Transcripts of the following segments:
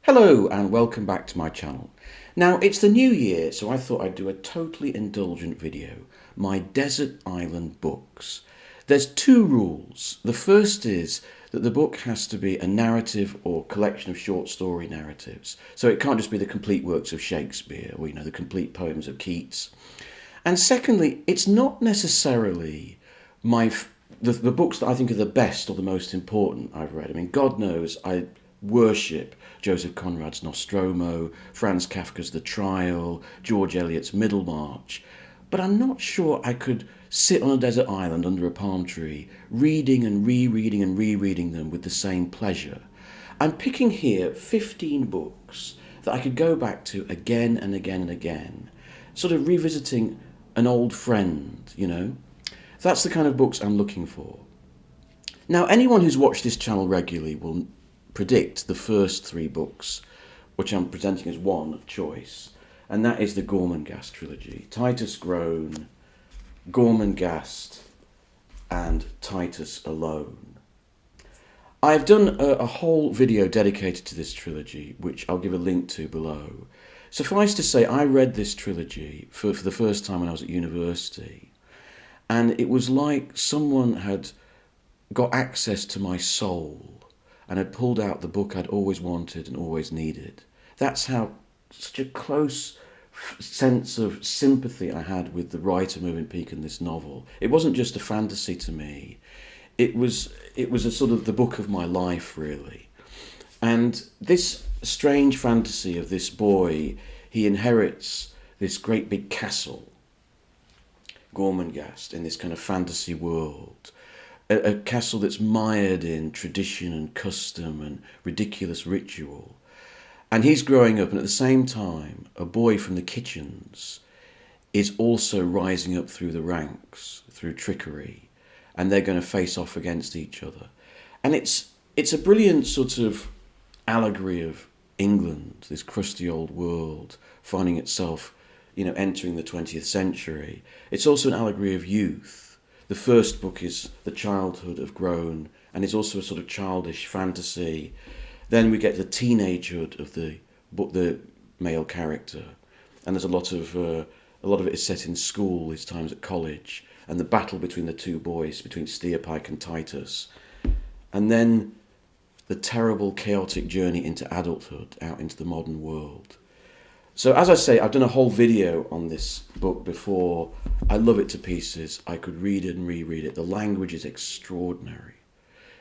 Hello and welcome back to my channel. Now it's the new year, so I thought I'd do a totally indulgent video, my desert island books. There's two rules. The first is that the book has to be a narrative or collection of short story narratives. So it can't just be the complete works of Shakespeare or the complete poems of Keats. And secondly, it's not necessarily the books that I think are the best or the most important I've read. I mean, God knows I worship Joseph Conrad's Nostromo, Franz Kafka's The Trial, George Eliot's Middlemarch, but I'm not sure I could sit on a desert island under a palm tree, reading and rereading them with the same pleasure. I'm picking here 15 books that I could go back to again and again and again, sort of revisiting an old friend. That's the kind of books I'm looking for. Now, anyone who's watched this channel regularly will predict the first three books, which I'm presenting as one choice, and that is the Gormangas Trilogy. Titus Groan, Gormangast, and Titus Alone. I've done a whole video dedicated to this trilogy, which I'll give a link to below. Suffice to say, I read this trilogy for the first time when I was at university, and it was like someone had got access to my soul and had pulled out the book I'd always wanted and always needed. That's how such a close sense of sympathy I had with the writer Mervyn Peake in this novel. It wasn't just a fantasy to me. It was a sort of the book of my life, really. And this strange fantasy of this boy, he inherits this great big castle, Gormangast, in this kind of fantasy world. A castle that's mired in tradition and custom and ridiculous ritual. And he's growing up, and at the same time, a boy from the kitchens is also rising up through the ranks, through trickery, and they're going to face off against each other. And it's a brilliant sort of allegory of England, this crusty old world, finding itself, entering the 20th century. It's also an allegory of youth. The first book is the childhood of Groan, and is also a sort of childish fantasy. Then we get the teenagehood of the male character, and there's a lot of it is set in school, his times at college, and the battle between the two boys, between Steerpike and Titus, and then the terrible, chaotic journey into adulthood, out into the modern world. So as I say, I've done a whole video on this book before. I love it to pieces. I could read it and reread it. The language is extraordinary.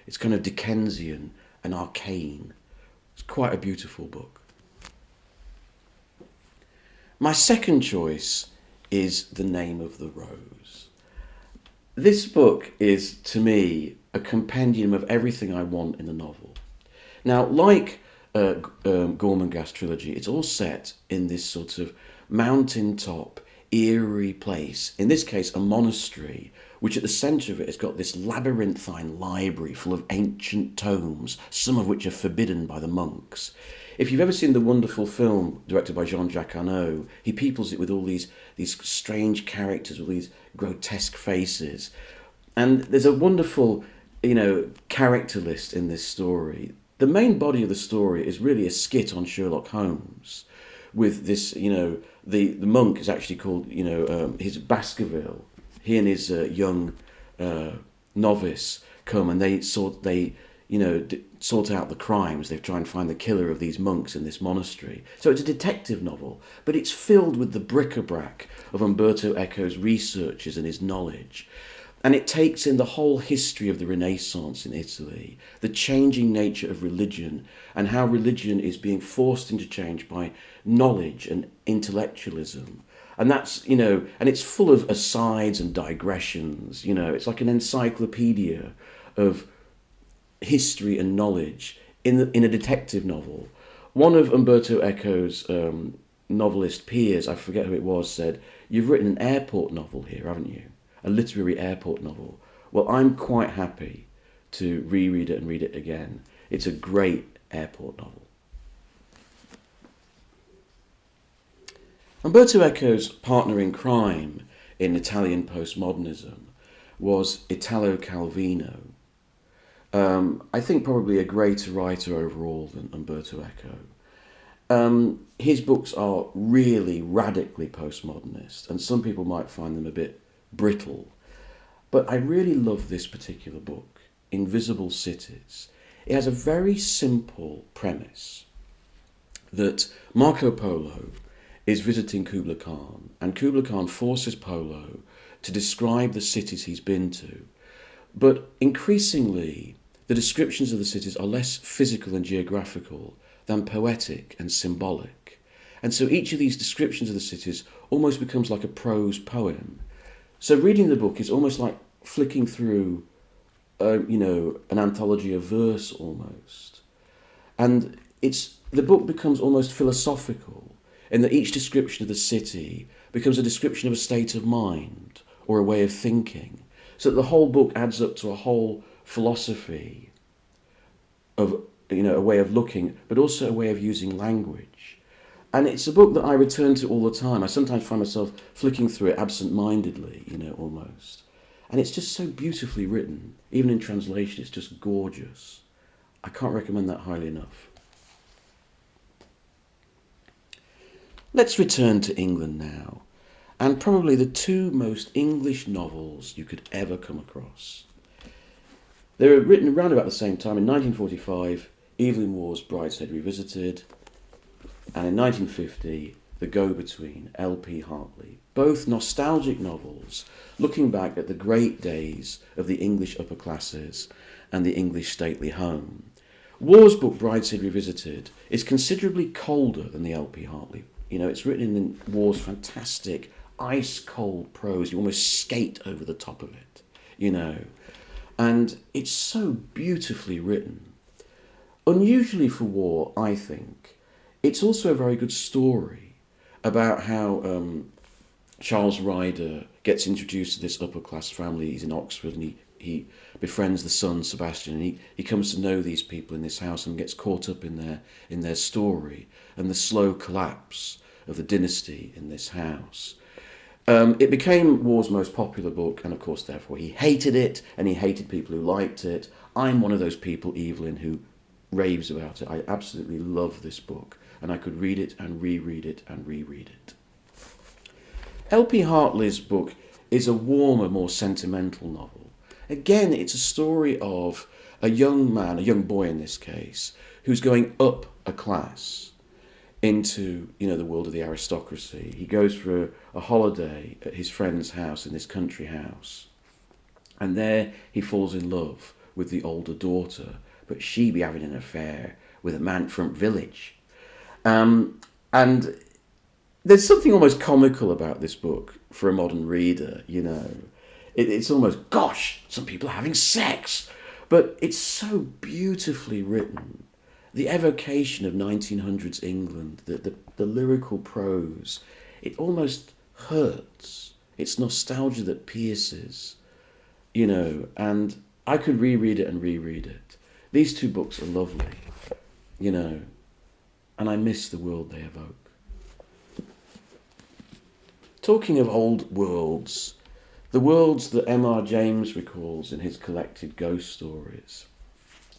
It's kind of Dickensian and arcane. It's quite a beautiful book. My second choice is The Name of the Rose. This book is, to me, a compendium of everything I want in a novel. Now, like Gormangas Trilogy, it's all set in this sort of mountaintop, eerie place. In this case, a monastery, which at the centre of it has got this labyrinthine library full of ancient tomes, some of which are forbidden by the monks. If you've ever seen the wonderful film directed by Jean-Jacques Hano, he peoples it with all these strange characters with these grotesque faces. And there's a wonderful, character list in this story. The main body of the story is really a skit on Sherlock Holmes, with this, the monk is actually called, his Baskerville. He and his young novice come and they sort out the crimes. They try and find the killer of these monks in this monastery. So it's a detective novel, but it's filled with the bric-a-brac of Umberto Eco's researches and his knowledge. And it takes in the whole history of the Renaissance in Italy, the changing nature of religion, and how religion is being forced into change by knowledge and intellectualism. And that's, and it's full of asides and digressions, it's like an encyclopedia of history and knowledge in a detective novel. One of Umberto Eco's novelist peers, I forget who it was, said, "You've written an airport novel here, haven't you? A literary airport novel." Well, I'm quite happy to reread it and read it again. It's a great airport novel. Umberto Eco's partner in crime in Italian postmodernism was Italo Calvino. I think probably a greater writer overall than Umberto Eco. His books are really radically postmodernist, and some people might find them a bit brittle. But I really love this particular book, Invisible Cities. It has a very simple premise that Marco Polo is visiting Kubla Khan, and Kubla Khan forces Polo to describe the cities he's been to. But increasingly, the descriptions of the cities are less physical and geographical than poetic and symbolic. And so each of these descriptions of the cities almost becomes like a prose poem. So reading the book is almost like flicking through, an anthology of verse almost. And the book becomes almost philosophical in that each description of the city becomes a description of a state of mind or a way of thinking. So that the whole book adds up to a whole philosophy of, a way of looking, but also a way of using language. And it's a book that I return to all the time. I sometimes find myself flicking through it absent-mindedly, almost. And it's just so beautifully written. Even in translation, it's just gorgeous. I can't recommend that highly enough. Let's return to England now, and probably the two most English novels you could ever come across. They were written around about the same time. In 1945, Evelyn Waugh's Brideshead Revisited, and in 1950, The Go-Between, L.P. Hartley. Both nostalgic novels looking back at the great days of the English upper classes and the English stately home. Waugh's book, Brideshead Revisited, is considerably colder than the L.P. Hartley. It's written in Waugh's fantastic, ice-cold prose. You almost skate over the top of it, And it's so beautifully written. Unusually for Waugh, I think, it's also a very good story about how Charles Ryder gets introduced to this upper-class family. He's in Oxford and he befriends the son, Sebastian, and he comes to know these people in this house and gets caught up in their story and the slow collapse of the dynasty in this house. It became Waugh's most popular book, and of course, therefore, he hated it, and he hated people who liked it. I'm one of those people, Evelyn, who raves about it. I absolutely love this book, and I could read it and reread it and reread it. L.P. Hartley's book is a warmer, more sentimental novel. Again, it's a story of a young man, a young boy in this case, who's going up a class into, the world of the aristocracy. He goes for a holiday at his friend's house in this country house. And there he falls in love with the older daughter, but she be having an affair with a man from village. And there's something almost comical about this book for a modern reader, It's almost, gosh, some people are having sex. But it's so beautifully written. The evocation of 1900s England, the lyrical prose, it almost hurts. It's nostalgia that pierces, and I could reread it and reread it. These two books are lovely, and I miss the world they evoke. Talking of old worlds, the worlds that M.R. James recalls in his collected ghost stories,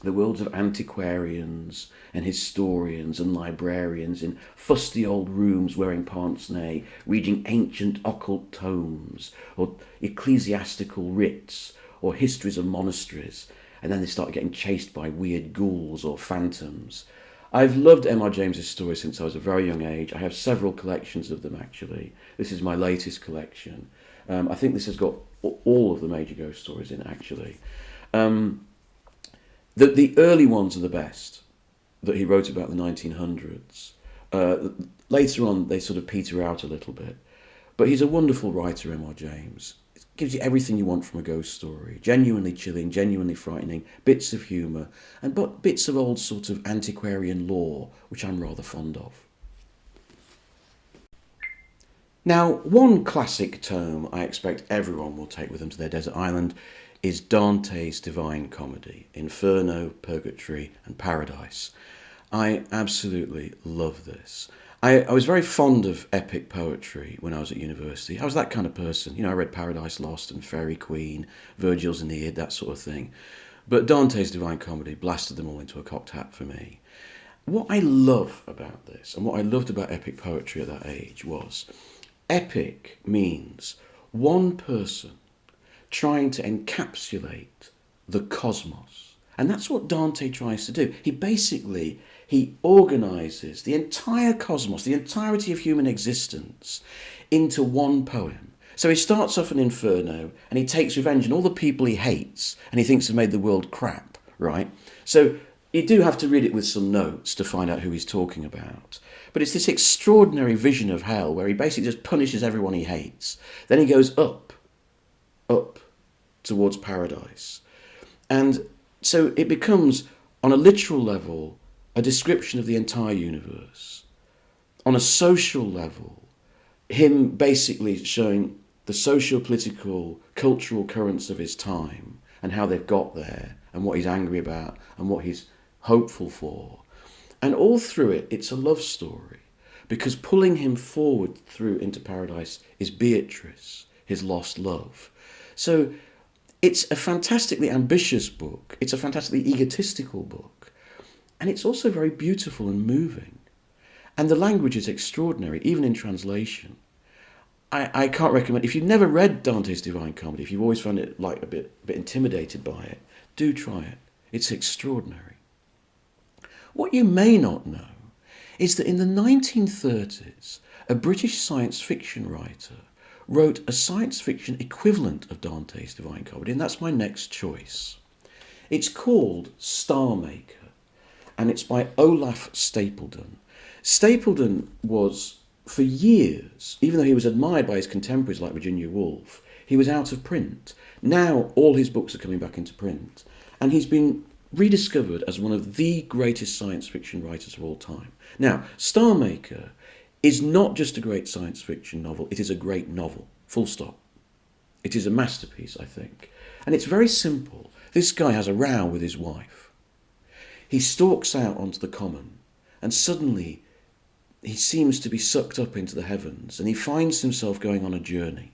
the worlds of antiquarians and historians and librarians in fusty old rooms wearing pince-nez, reading ancient occult tomes or ecclesiastical writs or histories of monasteries, and then they start getting chased by weird ghouls or phantoms. I've loved M.R. James's stories since I was a very young age. I have several collections of them, actually. This is my latest collection. I think this has got all of the major ghost stories in, actually. The early ones are the best, that he wrote about the 1900s. Later on, they sort of peter out a little bit. But he's a wonderful writer, M.R. James. It gives you everything you want from a ghost story. Genuinely chilling, genuinely frightening, bits of humour, and bits of old sort of antiquarian lore, which I'm rather fond of. Now, one classic tome I expect everyone will take with them to their desert island is Dante's Divine Comedy, Inferno, Purgatory and Paradise. I absolutely love this. I was very fond of epic poetry when I was at university. I was that kind of person. I read Paradise Lost and Fairy Queen, Virgil's Aeneid, that sort of thing. But Dante's Divine Comedy blasted them all into a cocked hat for me. What I love about this, and what I loved about epic poetry at that age, was epic means one person trying to encapsulate the cosmos. And that's what Dante tries to do. He organises the entire cosmos, the entirety of human existence, into one poem. So he starts off an Inferno and he takes revenge on all the people he hates and he thinks have made the world crap, right? So you do have to read it with some notes to find out who he's talking about. But it's this extraordinary vision of hell where he basically just punishes everyone he hates. Then he goes up towards paradise. And so it becomes, on a literal level, a description of the entire universe. On a social level, him basically showing the socio-political, cultural currents of his time and how they've got there and what he's angry about and what he's hopeful for. And all through it, it's a love story, because pulling him forward through into paradise is Beatrice, his lost love. So it's a fantastically ambitious book. It's a fantastically egotistical book. And it's also very beautiful and moving. And the language is extraordinary, even in translation. I can't recommend, if you've never read Dante's Divine Comedy, if you've always found it like a bit intimidated by it, do try it. It's extraordinary. What you may not know is that in the 1930s, a British science fiction writer wrote a science fiction equivalent of Dante's Divine Comedy, and that's my next choice. It's called Star Maker, and it's by Olaf Stapledon. Stapledon was, for years, even though he was admired by his contemporaries like Virginia Woolf, he was out of print. Now all his books are coming back into print, and he's been rediscovered as one of the greatest science fiction writers of all time. Now, Star Maker is not just a great science fiction novel, it is a great novel, full stop. It is a masterpiece, I think. And it's very simple. This guy has a row with his wife. He stalks out onto the common, and suddenly he seems to be sucked up into the heavens, and he finds himself going on a journey.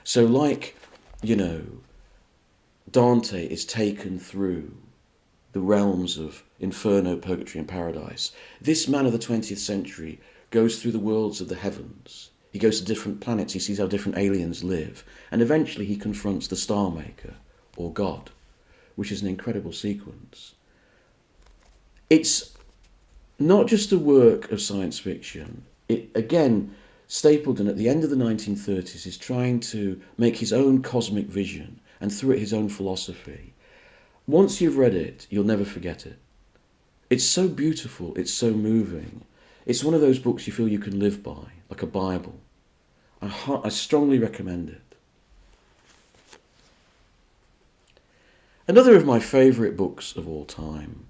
So like, Dante is taken through the realms of Inferno, Purgatory and Paradise, this man of the 20th century goes through the worlds of the heavens. He goes to different planets, he sees how different aliens live, and eventually he confronts the Star Maker, or God, which is an incredible sequence. It's not just a work of science fiction. Again, Stapledon at the end of the 1930s is trying to make his own cosmic vision and through it his own philosophy. Once you've read it, you'll never forget it. It's so beautiful, it's so moving. It's one of those books you feel you can live by, like a Bible. I strongly recommend it. Another of my favourite books of all time,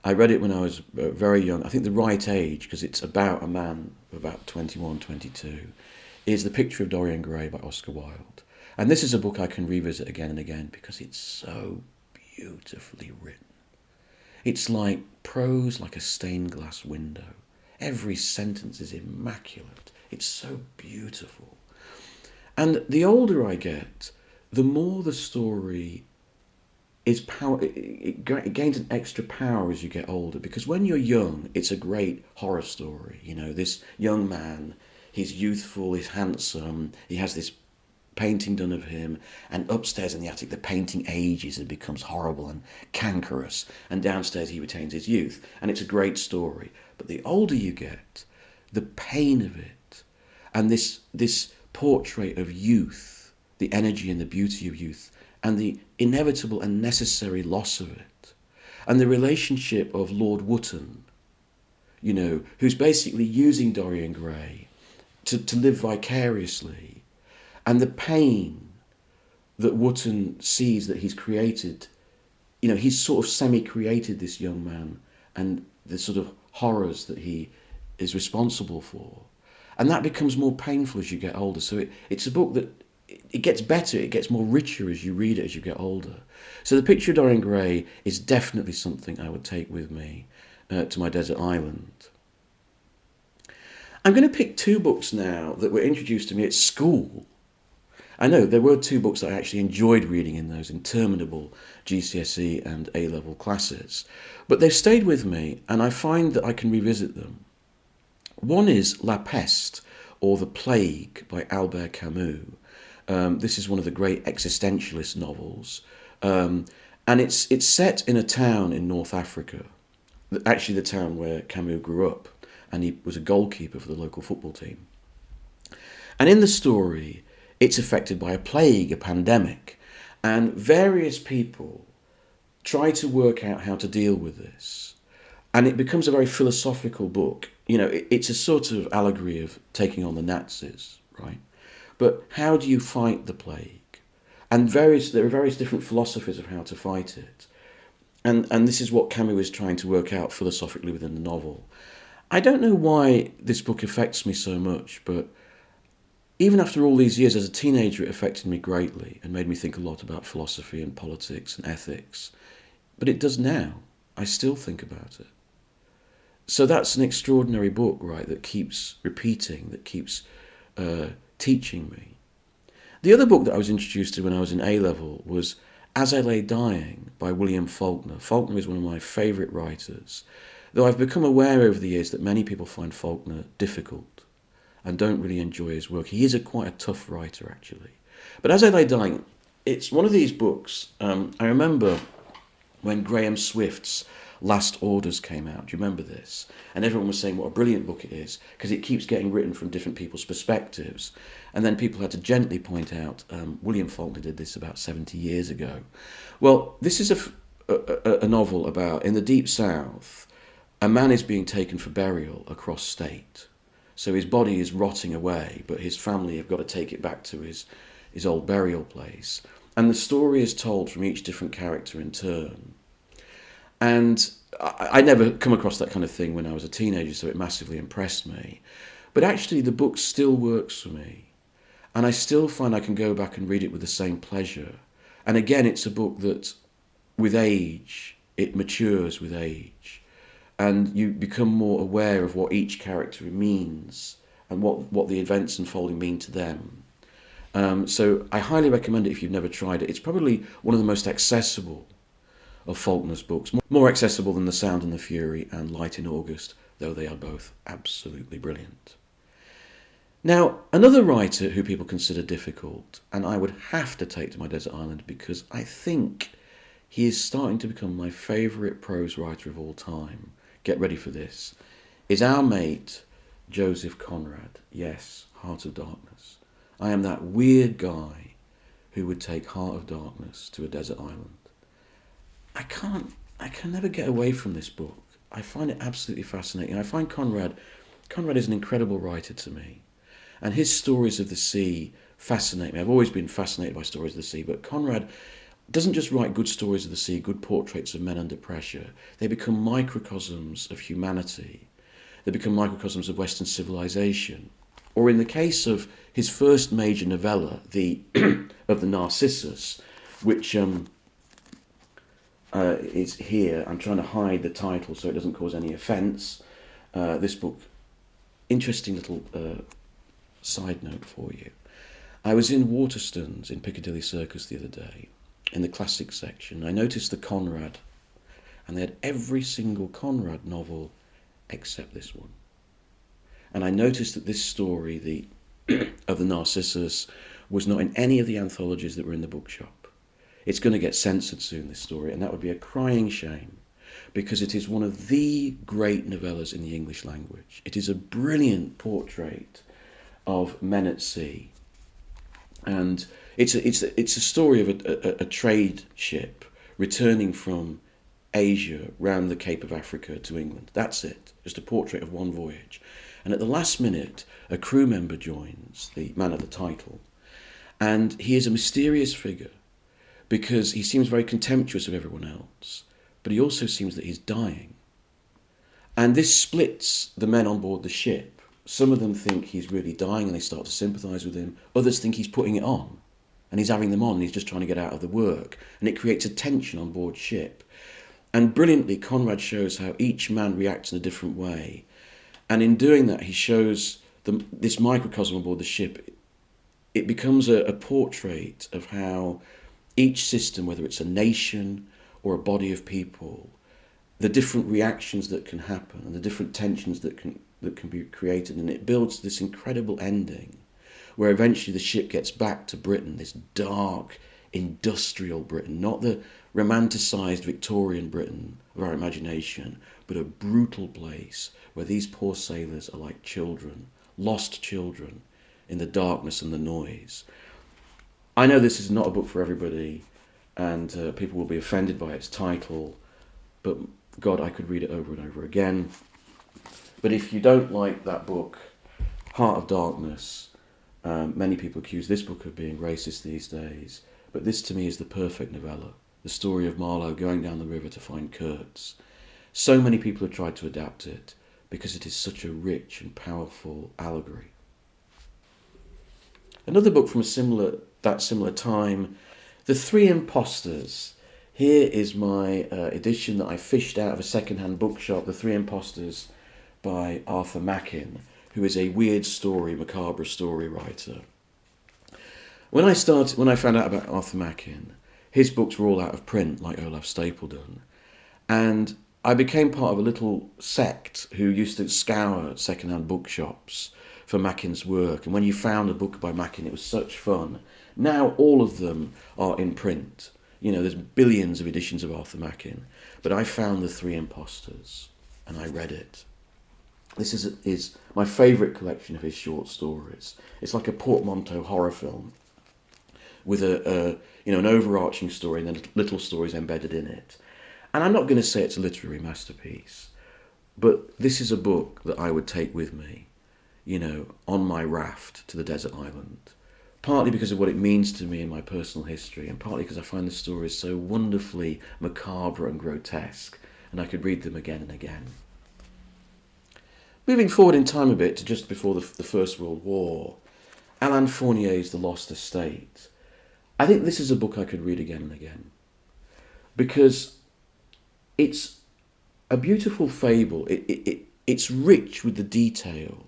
I read it when I was very young, I think the right age, because it's about a man of about 21, 22, is The Picture of Dorian Gray by Oscar Wilde. And this is a book I can revisit again and again because it's so beautifully written. It's like prose like a stained glass window. Every sentence is immaculate. It's so beautiful. And the older I get, the more the story is power. It gains an extra power as you get older, because when you're young, it's a great horror story. This young man, he's youthful, he's handsome, he has this painting done of him, and upstairs in the attic the painting ages and becomes horrible and cankerous, and downstairs he retains his youth, and it's a great story. But the older you get, the pain of it, and this portrait of youth, the energy and the beauty of youth, and the inevitable and necessary loss of it, and the relationship of Lord Wootton, who's basically using Dorian Gray to live vicariously, and the pain that Wootton sees that he's created. He's sort of semi-created this young man, and the sort of horrors that he is responsible for. And that becomes more painful as you get older. So it's a book that it gets better, it gets more richer as you read it as you get older. So The Picture of Dorian Gray is definitely something I would take with me to my desert island. I'm going to pick two books now that were introduced to me at school. I know there were two books that I actually enjoyed reading in those interminable GCSE and A-level classes, but they've stayed with me and I find that I can revisit them. One is La Peste, or The Plague, by Albert Camus. This is one of the great existentialist novels, and it's set in a town in North Africa, actually the town where Camus grew up, and he was a goalkeeper for the local football team. And in the story, it's affected by a plague, a pandemic, and various people try to work out how to deal with this. And it becomes a very philosophical book. You know, it's a sort of allegory of taking on the Nazis, right? But how do you fight the plague? And there are various different philosophies of how to fight it. And this is what Camus is trying to work out philosophically within the novel. I don't know why this book affects me so much, but even after all these years, as a teenager, it affected me greatly and made me think a lot about philosophy and politics and ethics. But it does now. I still think about it. So that's an extraordinary book, right, that keeps repeating, that keeps teaching me. The other book that I was introduced to when I was in A-level was As I Lay Dying by William Faulkner. Faulkner is one of my favourite writers, though I've become aware over the years that many people find Faulkner difficult and don't really enjoy his work. He is quite a tough writer, actually. But As I Lay Dying, it's one of these books. I remember when Graham Swift's Last Orders came out. Do you remember this? And everyone was saying what a brilliant book it is, because it keeps getting written from different people's perspectives. And then people had to gently point out, William Faulkner did this about 70 years ago. Well, this is a novel about, in the Deep South, a man is being taken for burial across state. So his body is rotting away, but his family have got to take it back to his old burial place. And the story is told from each different character in turn. And I never come across that kind of thing when I was a teenager, so it massively impressed me. But actually the book still works for me. And I still find I can go back and read it with the same pleasure. And again, it's a book that, with age, it matures with age. And you become more aware of what each character means and what the events unfolding mean to them. So I highly recommend it if you've never tried it. It's probably one of the most accessible of Faulkner's books, more accessible than The Sound and the Fury and Light in August, though they are both absolutely brilliant. Now, another writer who people consider difficult, and I would have to take to my desert island because I think he is starting to become my favourite prose writer of all time, get ready for this, is our mate Joseph Conrad. Yes, Heart of Darkness. I am that weird guy who would take Heart of Darkness to a desert island. I can never get away from this book. I find it absolutely fascinating. I find Conrad is an incredible writer to me. And his stories of the sea fascinate me. I've always been fascinated by stories of the sea, but Conrad doesn't just write good stories of the sea, good portraits of men under pressure. They become microcosms of humanity. They become microcosms of Western civilization. Or in the case of his first major novella, of the Narcissus, which is here. I'm trying to hide the title so it doesn't cause any offence. This book, interesting little side note for you. I was in Waterstones in Piccadilly Circus the other day, in the classics section. I noticed the Conrad, and they had every single Conrad novel except this one. And I noticed that this story, of the Narcissus, was not in any of the anthologies that were in the bookshop. It's going to get censored soon, this story, and that would be a crying shame, because it is one of the great novellas in the English language. It is a brilliant portrait of men at sea, and it's a story of a trade ship returning from Asia round the Cape of Africa to England. That's it, just a portrait of one voyage. And at the last minute, a crew member joins, the man at the title, and he is a mysterious figure because he seems very contemptuous of everyone else, but he also seems that he's dying. And this splits the men on board the ship. Some of them think he's really dying and they start to sympathise with him. Others think he's putting it on, and he's having them on and he's just trying to get out of the work. And it creates a tension on board ship. And brilliantly, Conrad shows how each man reacts in a different way. And in doing that, he shows this microcosm on board the ship it becomes a portrait of how each system, whether it's a nation or a body of people, the different reactions that can happen and the different tensions that can be created, and it builds this incredible ending where eventually the ship gets back to Britain, this dark industrial Britain, not the romanticised Victorian Britain of our imagination, but a brutal place where these poor sailors are like children, lost children, in the darkness and the noise. I know this is not a book for everybody, and people will be offended by its title, but God, I could read it over and over again. But if you don't like that book, Heart of Darkness, many people accuse this book of being racist these days, but this to me is the perfect novella. The story of Marlowe going down the river to find Kurtz. So many people have tried to adapt it because it is such a rich and powerful allegory. Another book from that similar time, The Three Impostors. Here is my edition that I fished out of a second-hand bookshop, The Three Impostors by Arthur Machen, who is a weird story, macabre story writer. When I found out about Arthur Machen, his books were all out of print, like Olaf Stapledon, and I became part of a little sect who used to scour second-hand bookshops for Machen's work, and when you found a book by Machen, it was such fun. Now all of them are in print. You know, there's billions of editions of Arthur Machen, but I found The Three Impostors, and I read it. This is my favourite collection of his short stories. It's like a portmanteau horror film with an overarching story and then little stories embedded in it. And I'm not going to say it's a literary masterpiece, but this is a book that I would take with me, on my raft to the desert island. Partly because of what it means to me in my personal history, and partly because I find the stories so wonderfully macabre and grotesque, and I could read them again and again. Moving forward in time a bit to just before the First World War, Alain Fournier's The Lost Estate. I think this is a book I could read again and again, because it's a beautiful fable. It's rich with the detail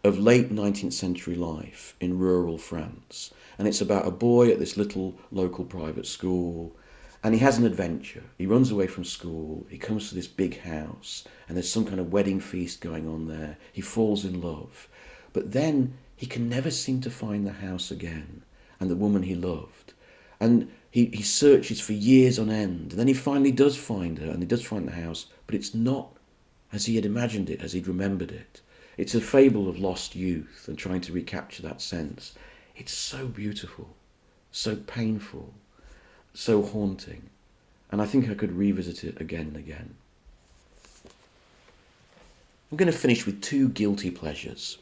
of late 19th century life in rural France. And it's about a boy at this little local private school, and he has an adventure. He runs away from school, he comes to this big house, and there's some kind of wedding feast going on there. He falls in love, but then he can never seem to find the house again and the woman he loved. And he searches for years on end, and then he finally does find her, and he does find the house, but it's not as he had imagined it, as he'd remembered it. It's a fable of lost youth and trying to recapture that sense. It's so beautiful, so painful, so haunting, and I think I could revisit it again and again. I'm going to finish with two guilty pleasures.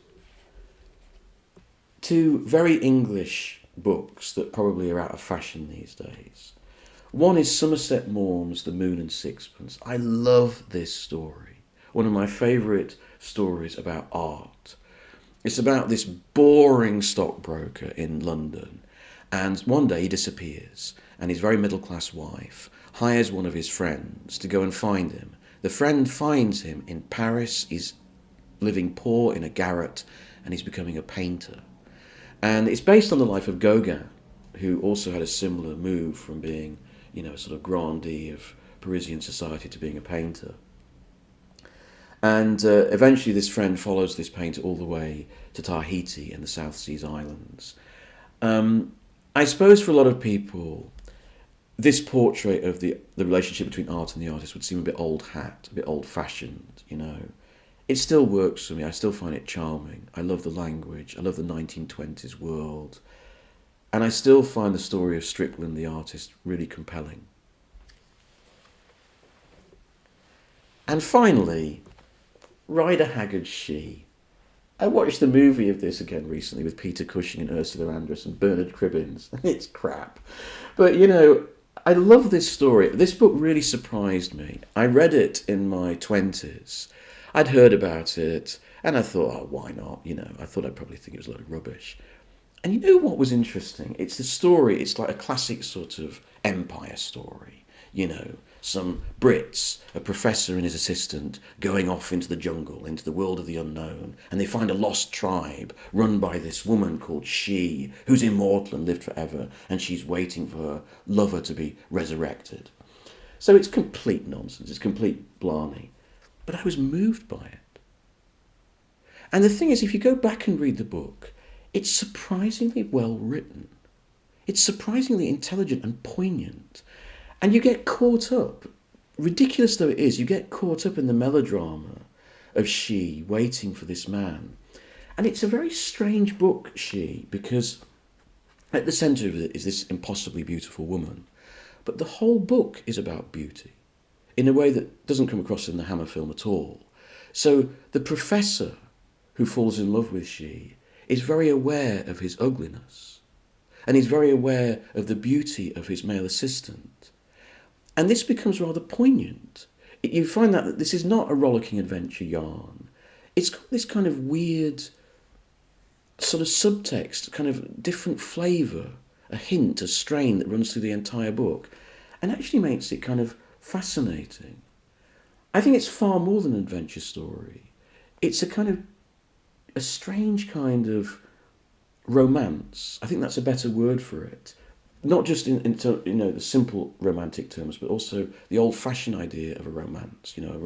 Two very English books that probably are out of fashion these days. One is Somerset Maugham's The Moon and Sixpence. I love this story. One of my favourite stories about art. It's about this boring stockbroker in London, and one day he disappears, and his very middle-class wife hires one of his friends to go and find him. The friend finds him in Paris. He's living poor in a garret, and he's becoming a painter. And it's based on the life of Gauguin, who also had a similar move from being, a sort of grandee of Parisian society to being a painter. And eventually this friend follows this painter all the way to Tahiti and the South Seas Islands. I suppose for a lot of people, this portrait of the relationship between art and the artist would seem a bit old hat, a bit old-fashioned, It still works for me. I still find it charming. I love the language. I love the 1920s world. And I still find the story of Strickland, the artist, really compelling. And finally, Rider Haggard's She. I watched the movie of this again recently with Peter Cushing and Ursula Andress and Bernard Cribbins. It's crap. But, I love this story. This book really surprised me. I read it in my 20s. I'd heard about it, and I thought, why not? I thought I'd probably think it was a lot of rubbish. And what was interesting? It's the story, it's like a classic sort of empire story. you know, some Brits, a professor and his assistant, going off into the jungle, into the world of the unknown, and they find a lost tribe run by this woman called She, who's immortal and lived forever, and she's waiting for her lover to be resurrected. So it's complete nonsense, it's complete blarney. But I was moved by it. And the thing is, if you go back and read the book, it's surprisingly well written. It's surprisingly intelligent and poignant. And you get caught up, ridiculous though it is, you get caught up in the melodrama of She waiting for this man. And it's a very strange book, She, because at the centre of it is this impossibly beautiful woman. But the whole book is about beauty, in a way that doesn't come across in the Hammer film at all. So the professor who falls in love with She is very aware of his ugliness, and he's very aware of the beauty of his male assistant. And this becomes rather poignant. You find that this is not a rollicking adventure yarn. It's got this kind of weird sort of subtext, kind of different flavour, a hint, a strain that runs through the entire book, and actually makes it kind of fascinating. I think it's far more than an adventure story. It's a strange kind of romance. I think that's a better word for it. Not just in the simple romantic terms, but also the old-fashioned idea of a romance, a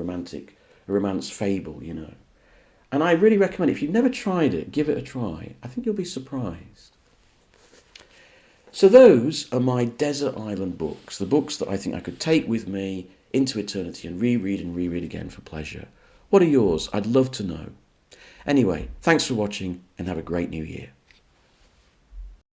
romance fable, And I really recommend it. If you've never tried it, give it a try. I think you'll be surprised. So those are my desert island books, the books that I think I could take with me into eternity and reread again for pleasure. What are yours? I'd love to know. Anyway, thanks for watching and have a great new year.